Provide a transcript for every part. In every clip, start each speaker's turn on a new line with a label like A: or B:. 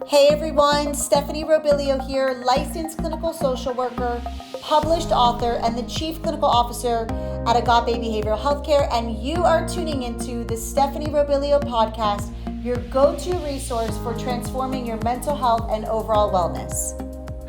A: Hey everyone, Stephanie Robilio here, licensed clinical social worker, published author, and the chief clinical officer at Agape Behavioral Healthcare, and you are tuning into the Stephanie Robilio podcast, your go-to resource for transforming your mental health and overall wellness.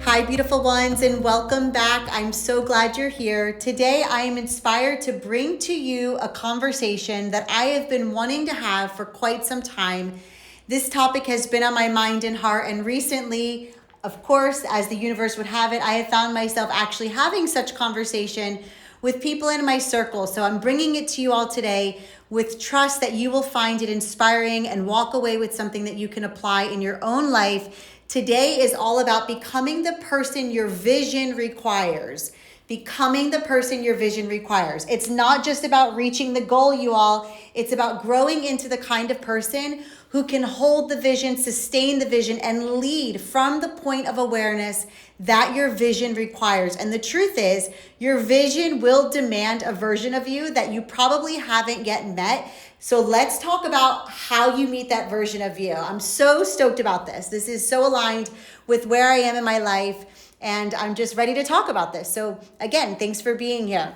A: Hi beautiful ones, and welcome back. I'm so glad you're here. Today I am inspired to bring to you a conversation that I have been wanting to have for quite some time. This topic has been on my mind and heart, and recently, of course, as the universe would have it, I have found myself actually having such conversation with people in my circle. So I'm bringing it to you all today with trust that you will find it inspiring and walk away with something that you can apply in your own life. Today is all about becoming the person your vision requires. Becoming the person your vision requires. It's not just about reaching the goal, you all. It's about growing into the kind of person who can hold the vision, sustain the vision, and lead from the point of awareness that your vision requires. And the truth is, your vision will demand a version of you that you probably haven't yet met. So let's talk about how you meet that version of you. I'm so stoked about this. This is so aligned with where I am in my life, and I'm just ready to talk about this. So again, thanks for being here.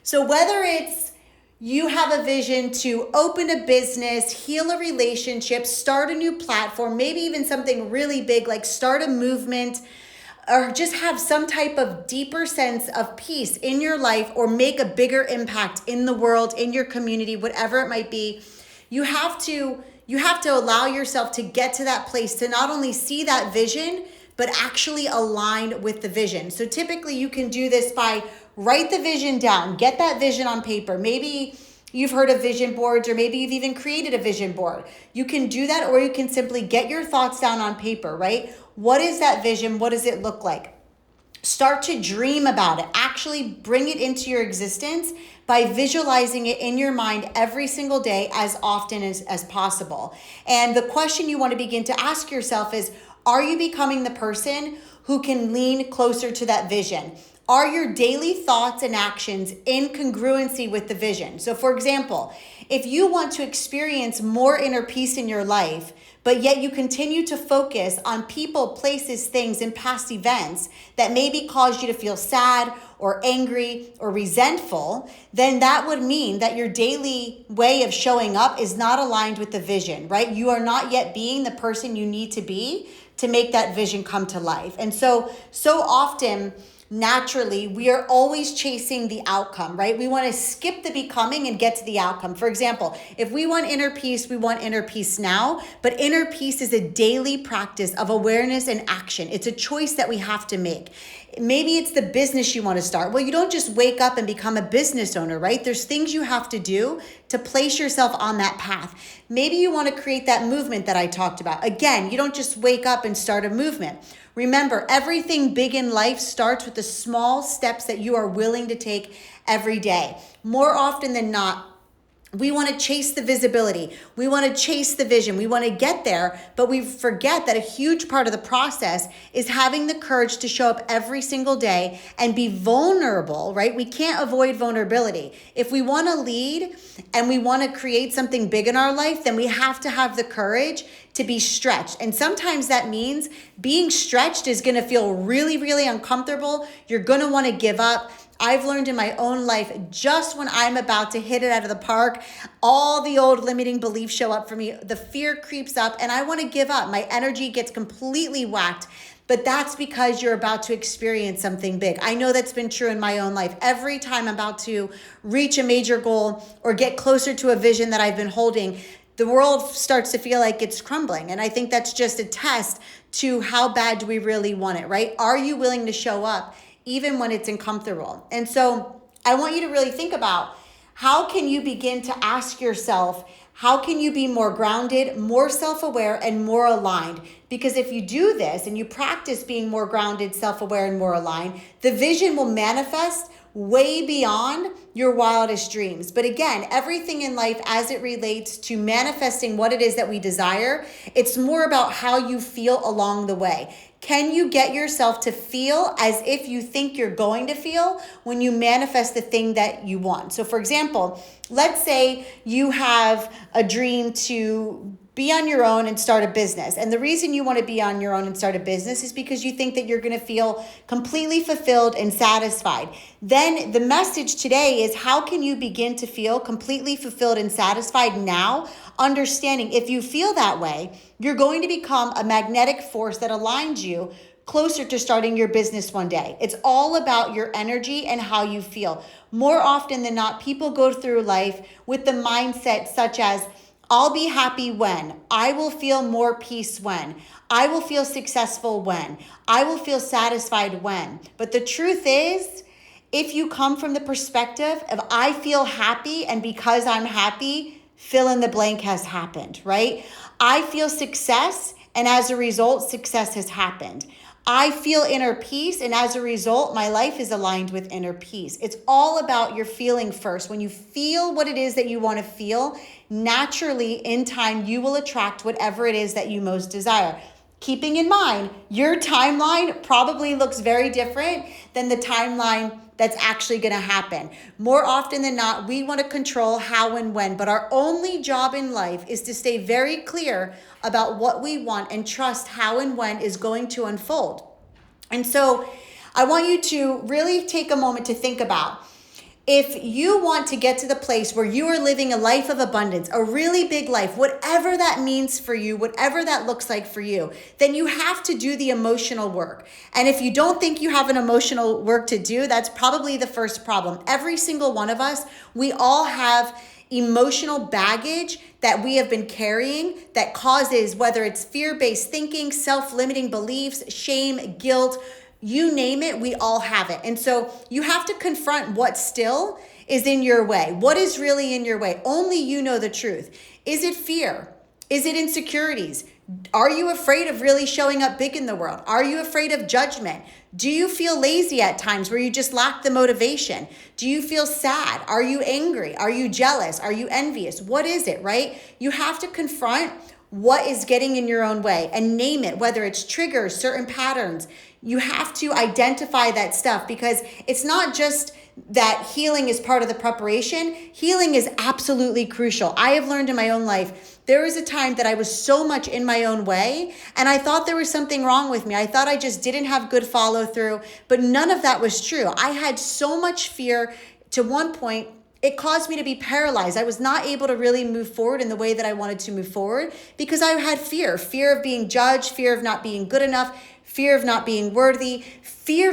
A: So whether it's you have a vision to open a business, heal a relationship, start a new platform, maybe even something really big like start a movement, or just have some type of deeper sense of peace in your life, or make a bigger impact in the world, in your community, whatever it might be, you have to allow yourself to get to that place to not only see that vision, but actually align with the vision. So typically you can do this by write the vision down, get that vision on paper. Maybe you've heard of vision boards, or maybe you've even created a vision board. You can do that, or you can simply get your thoughts down on paper, right? What is that vision? What does it look like? Start to dream about it. Actually bring it into your existence by visualizing it in your mind every single day as often as possible. And the question you want to begin to ask yourself is, are you becoming the person who can lean closer to that vision? Are your daily thoughts and actions in congruency with the vision? So for example, if you want to experience more inner peace in your life, but yet you continue to focus on people, places, things, and past events that maybe cause you to feel sad or angry or resentful, then that would mean that your daily way of showing up is not aligned with the vision, right? You are not yet being the person you need to be to make that vision come to life. And so often, naturally, we are always chasing the outcome, right? We want to skip the becoming and get to the outcome. For example, if we want inner peace, we want inner peace now, but inner peace is a daily practice of awareness and action. It's a choice that we have to make. Maybe it's the business you want to start. Well, you don't just wake up and become a business owner, right? There's things you have to do to place yourself on that path. Maybe you want to create that movement that I talked about. Again, you don't just wake up and start a movement. Remember, everything big in life starts with the small steps that you are willing to take every day. More often than not, we want to chase the visibility. We want to chase the vision. We want to get there, but we forget that a huge part of the process is having the courage to show up every single day and be vulnerable, right? We can't avoid vulnerability. If we want to lead and we want to create something big in our life, then we have to have the courage to be stretched. And sometimes that means being stretched is going to feel really, really uncomfortable. You're going to want to give up. I've learned in my own life, just when I'm about to hit it out of the park, all the old limiting beliefs show up for me. The fear creeps up and I want to give up. My energy gets completely whacked. But that's because you're about to experience something big. I know that's been true in my own life. Every time I'm about to reach a major goal or get closer to a vision that I've been holding, the world starts to feel like it's crumbling. And I think that's just a test to how bad do we really want it, right? Are you willing to show up even when it's uncomfortable? And so I want you to really think about, how can you begin to ask yourself, how can you be more grounded, more self-aware, and more aligned? Because if you do this and you practice being more grounded, self-aware, and more aligned, the vision will manifest way beyond your wildest dreams. But again, everything in life as it relates to manifesting what it is that we desire, it's more about how you feel along the way. Can you get yourself to feel as if you think you're going to feel when you manifest the thing that you want? So for example, let's say you have a dream to be on your own and start a business. And the reason you want to be on your own and start a business is because you think that you're going to feel completely fulfilled and satisfied. Then the message today is, how can you begin to feel completely fulfilled and satisfied now? Understanding if you feel that way, you're going to become a magnetic force that aligns you closer to starting your business one day. It's all about your energy and how you feel. More often than not, people go through life with the mindset such as, I'll be happy when, I will feel more peace when, I will feel successful when, I will feel satisfied when. But the truth is, if you come from the perspective of I feel happy and because I'm happy, fill in the blank has happened, right? I feel success and as a result, success has happened. I feel inner peace, and as a result, my life is aligned with inner peace. It's all about your feeling first. When you feel what it is that you want to feel, naturally, in time, you will attract whatever it is that you most desire. Keeping in mind, your timeline probably looks very different than the timeline that's actually going to happen. More often than not, we want to control how and when, but our only job in life is to stay very clear about what we want and trust how and when is going to unfold. And so I want you to really take a moment to think about, if you want to get to the place where you are living a life of abundance, a really big life, whatever that means for you, whatever that looks like for you, then you have to do the emotional work. And if you don't think you have an emotional work to do, that's probably the first problem. Every single one of us, we all have emotional baggage that we have been carrying that causes, whether it's fear-based thinking, self-limiting beliefs, shame, guilt, you name it, we all have it. And so you have to confront what still is in your way. What is really in your way? Only you know the truth. Is it fear? Is it insecurities? Are you afraid of really showing up big in the world? Are you afraid of judgment? Do you feel lazy at times where you just lack the motivation? Do you feel sad? Are you angry? Are you jealous? Are you envious? What is it, right? You have to confront what is getting in your own way and name it, whether it's triggers, certain patterns. You have to identify that stuff, because it's not just that healing is part of the preparation. Healing is absolutely crucial. I have learned in my own life, there was a time that I was so much in my own way and I thought there was something wrong with me. I thought I just didn't have good follow through, but none of that was true. I had so much fear to one point. It caused me to be paralyzed. I was not able to really move forward in the way that I wanted to move forward because I had fear of being judged, fear of not being good enough, fear of not being worthy, fear.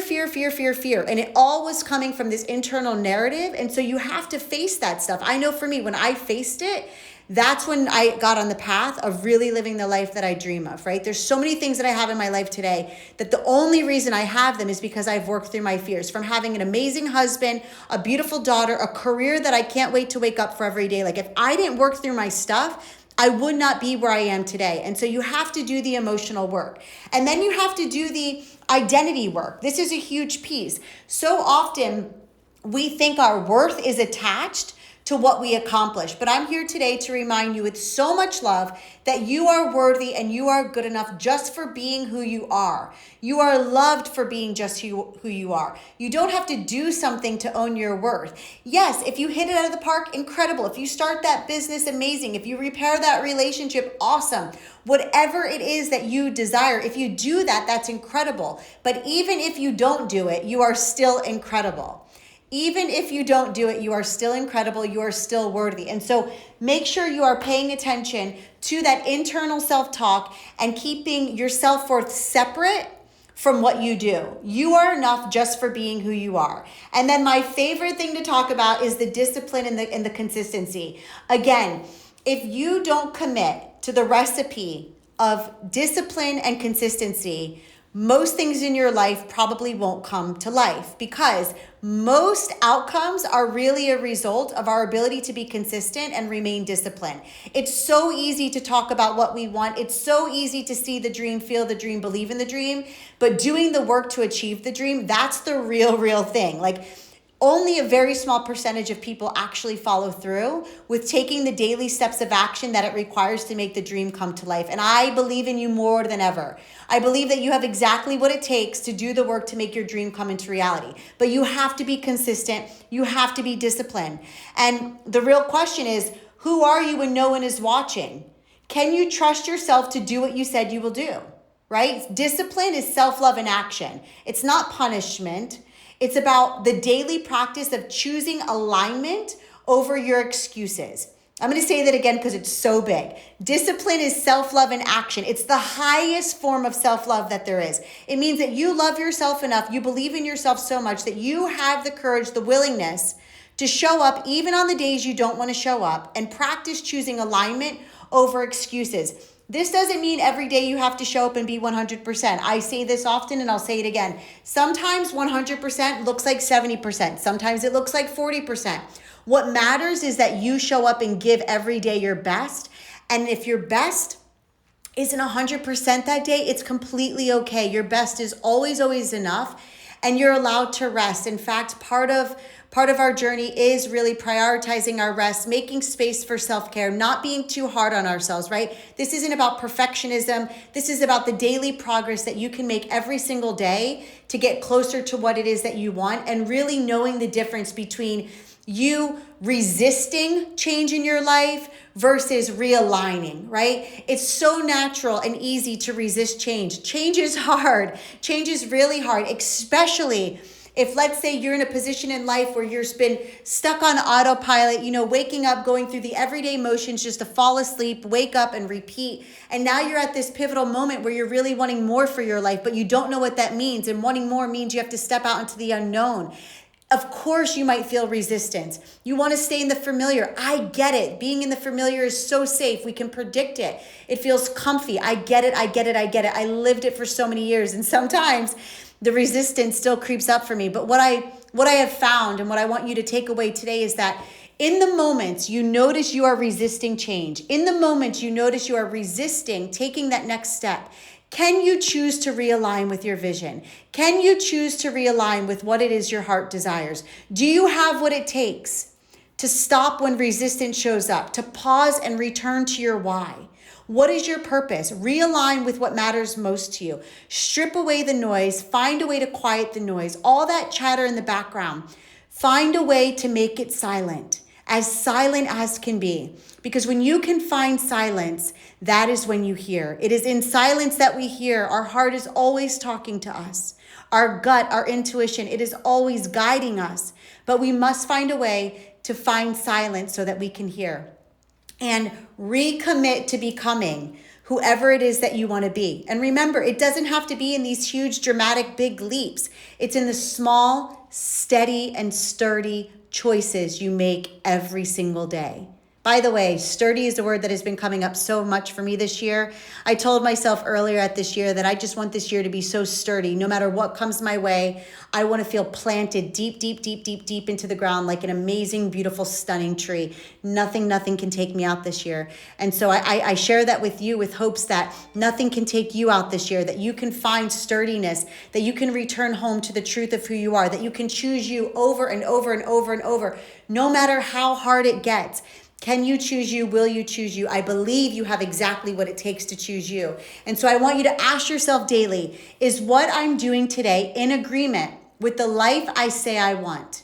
A: And it all was coming from this internal narrative. And so you have to face that stuff. I know for me, when I faced it, that's when I got on the path of really living the life that I dream of, right? There's so many things that I have in my life today that the only reason I have them is because I've worked through my fears, from having an amazing husband, a beautiful daughter, a career that I can't wait to wake up for every day. Like, if I didn't work through my stuff, I would not be where I am today. And so you have to do the emotional work. And then you have to do the identity work. This is a huge piece. So often we think our worth is attached to what we accomplish. But I'm here today to remind you with so much love that you are worthy and you are good enough just for being who you are. You are loved for being just who you are. You don't have to do something to own your worth. Yes, if you hit it out of the park, incredible. If you start that business, amazing. If you repair that relationship, awesome. Whatever it is that you desire, if you do that, that's incredible. But even if you don't do it, you are still incredible. Even if you don't do it, you are still incredible. You are still worthy. And so make sure you are paying attention to that internal self-talk and keeping your self-worth separate from what you do. You are enough just for being who you are. And then my favorite thing to talk about is the discipline and the consistency. Again, if you don't commit to the recipe of discipline and consistency, most things in your life probably won't come to life, because most outcomes are really a result of our ability to be consistent and remain disciplined. It's so easy to talk about what we want. It's so easy to see the dream, feel the dream, believe in the dream, but doing the work to achieve the dream, that's the real thing. Like, only a very small percentage of people actually follow through with taking the daily steps of action that it requires to make the dream come to life. And I believe in you more than ever. I believe that you have exactly what it takes to do the work to make your dream come into reality. But you have to be consistent. You have to be disciplined. And the real question is, who are you when no one is watching? Can you trust yourself to do what you said you will do, right? Discipline is self-love in action. It's not punishment. It's about the daily practice of choosing alignment over your excuses. I'm going to say that again because it's so big. Discipline is self-love in action. It's the highest form of self-love that there is. It means that you love yourself enough, you believe in yourself so much that you have the courage, the willingness to show up even on the days you don't want to show up, and practice choosing alignment over excuses. This doesn't mean every day you have to show up and be 100%. I say this often and I'll say it again. Sometimes 100% looks like 70%. Sometimes it looks like 40%. What matters is that you show up and give every day your best. And if your best isn't 100% that day, it's completely okay. Your best is always, always enough, and you're allowed to rest. In fact, part of our journey is really prioritizing our rest, making space for self-care, not being too hard on ourselves, right? This isn't about perfectionism. This is about the daily progress that you can make every single day to get closer to what it is that you want, and really knowing the difference between you resisting change in your life versus realigning, right? It's so natural and easy to resist change. Change is hard. Change is really hard, especially if, let's say, you're in a position in life where you've been stuck on autopilot, waking up, going through the everyday motions just to fall asleep, wake up and repeat. And now you're at this pivotal moment where you're really wanting more for your life, but you don't know what that means. And wanting more means you have to step out into the unknown. Of course, you might feel resistance. You want to stay in the familiar. I get it. Being in the familiar is so safe. We can predict it. It feels comfy. I get it. I lived it for so many years. And sometimes the resistance still creeps up for me. But what I have found, and what I want you to take away today, is that in the moments you notice you are resisting change, in the moments you notice you are resisting taking that next step, can you choose to realign with your vision? Can you choose to realign with what it is your heart desires? Do you have what it takes to stop when resistance shows up, to pause and return to your why? What is your purpose? Realign with what matters most to you. Strip away the noise. Find a way to quiet the noise. All that chatter in the background. Find a way to make it silent as can be. Because when you can find silence, that is when you hear. It is in silence that we hear. Our heart is always talking to us. Our gut, our intuition, it is always guiding us. But we must find a way to find silence so that we can hear. And recommit to becoming whoever it is that you want to be. And remember, it doesn't have to be in these huge, dramatic, big leaps. It's in the small, steady, and sturdy choices you make every single day. By the way, sturdy is a word that has been coming up so much for me this year. I told myself earlier at this year that I just want this year to be so sturdy. No matter what comes my way, I want to feel planted deep into the ground like an amazing, beautiful, stunning tree. Nothing can take me out this year. And so I share that with you with hopes that nothing can take you out this year, that you can find sturdiness, that you can return home to the truth of who you are, that you can choose you over and over, no matter how hard it gets. Can you choose you? Will you choose you? I believe you have exactly what it takes to choose you. And so I want you to ask yourself daily, is what I'm doing today in agreement with the life I say I want?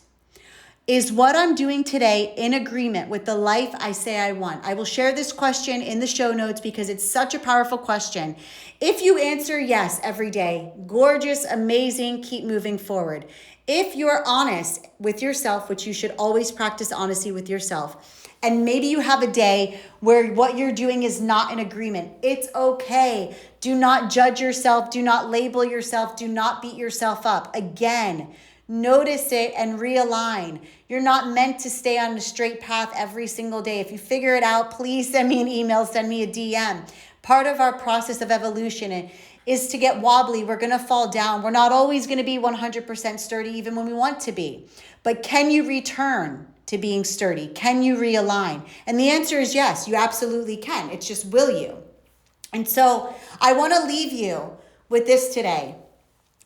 A: Is what I'm doing today in agreement with the life I say I want? I will share this question in the show notes because it's such a powerful question. If you answer yes every day, gorgeous, amazing, keep moving forward. If you're honest with yourself, which you should always practice honesty with yourself, and maybe you have a day where what you're doing is not in agreement, it's okay. Do not judge yourself. Do not label yourself. Do not beat yourself up. Again, notice it and realign. You're not meant to stay on a straight path every single day. If you figure it out, please send me an email, send me a DM. Part of our process of evolution is to get wobbly. We're going to fall down. We're not always going to be 100% sturdy, even when we want to be. But can you return to being sturdy? Can you realign? And the answer is yes, you absolutely can. It's just, will you? And so I want to leave you with this today.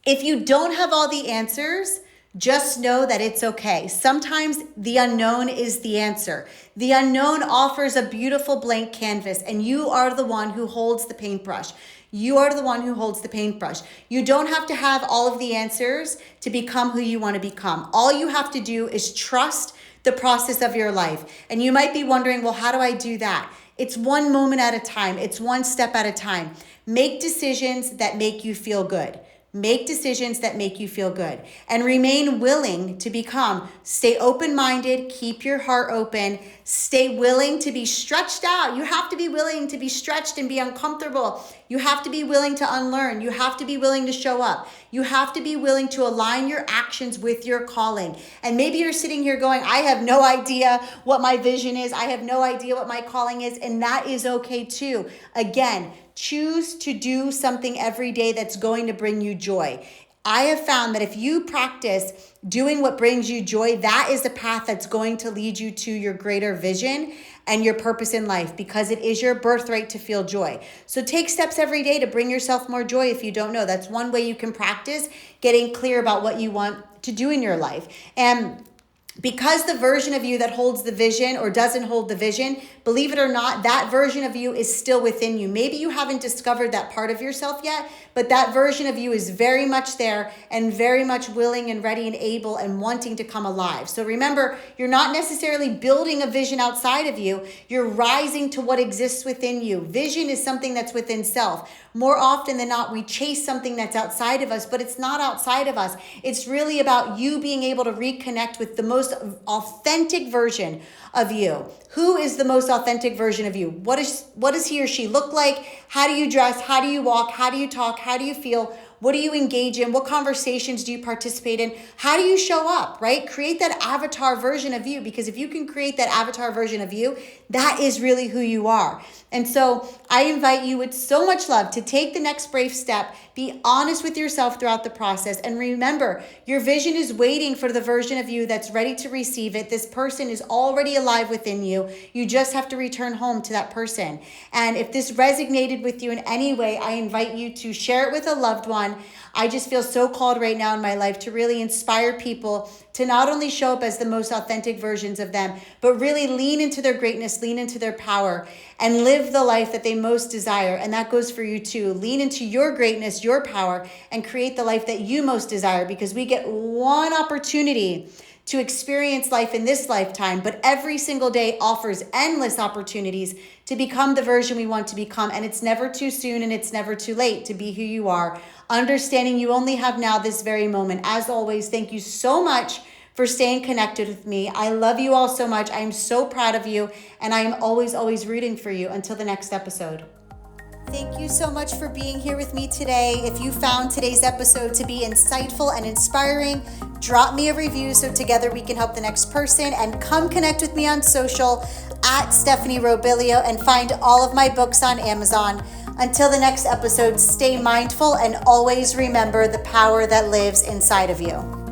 A: If you don't have all the answers, just know that it's okay. Sometimes the unknown is the answer. The unknown offers a beautiful blank canvas, and you are the one who holds the paintbrush. You are the one who holds the paintbrush. You don't have to have all of the answers to become who you want to become. All you have to do is trust the process of your life. And you might be wondering, well, how do I do that? It's one moment at a time. It's one step at a time. Make decisions that make you feel good. Make decisions that make you feel good, and remain willing to become. Stay open-minded, keep your heart open, stay willing to be stretched out. You have to be willing to be stretched and be uncomfortable. You have to be willing to unlearn. You have to be willing to show up. You have to be willing to align your actions with your calling. And maybe you're sitting here going, I have no idea what my vision is. I have no idea what my calling is. And that is okay too. Again, choose to do something every day that's going to bring you joy. I have found that if you practice doing what brings you joy, that is the path that's going to lead you to your greater vision and your purpose in life, because it is your birthright to feel joy. So take steps every day to bring yourself more joy if you don't know. That's one way you can practice getting clear about what you want to do in your life. And because the version of you that holds the vision or doesn't hold the vision, believe it or not, that version of you is still within you. Maybe you haven't discovered that part of yourself yet, but that version of you is very much there and very much willing and ready and able and wanting to come alive. So remember, you're not necessarily building a vision outside of you. You're rising to what exists within you. Vision is something that's within self. More often than not, we chase something that's outside of us, but it's not outside of us. It's really about you being able to reconnect with the most authentic version of you. Who is the most authentic version of you? What does he or she look like? How do you dress? How do you walk? How do you talk? How do you feel? What do you engage in? What conversations do you participate in? How do you show up, right? Create that avatar version of you, because if you can create that avatar version of you, that is really who you are. And so I invite you with so much love to take the next brave step, be honest with yourself throughout the process. And remember, your vision is waiting for the version of you that's ready to receive it. This person is already alive within you. You just have to return home to that person. And if this resonated with you in any way, I invite you to share it with a loved one. I just feel so called right now in my life to really inspire people to not only show up as the most authentic versions of them, but really lean into their greatness, lean into their power, and live the life that they most desire. And that goes for you too. Lean into your greatness, your power, and create the life that you most desire, because we get one opportunity to experience life in this lifetime, but every single day offers endless opportunities to become the version we want to become. And it's never too soon and it's never too late to be who you are. Understanding you only have now, this very moment. As always, thank you so much for staying connected with me. I love you all so much. I am so proud of you, and I am always, always rooting for you. Until the next episode. Thank you so much for being here with me today. If you found today's episode to be insightful and inspiring, drop me a review so together we can help the next person, and come connect with me on social at Stephanie Robilio, and find all of my books on Amazon. Until the next episode, stay mindful and always remember the power that lives inside of you.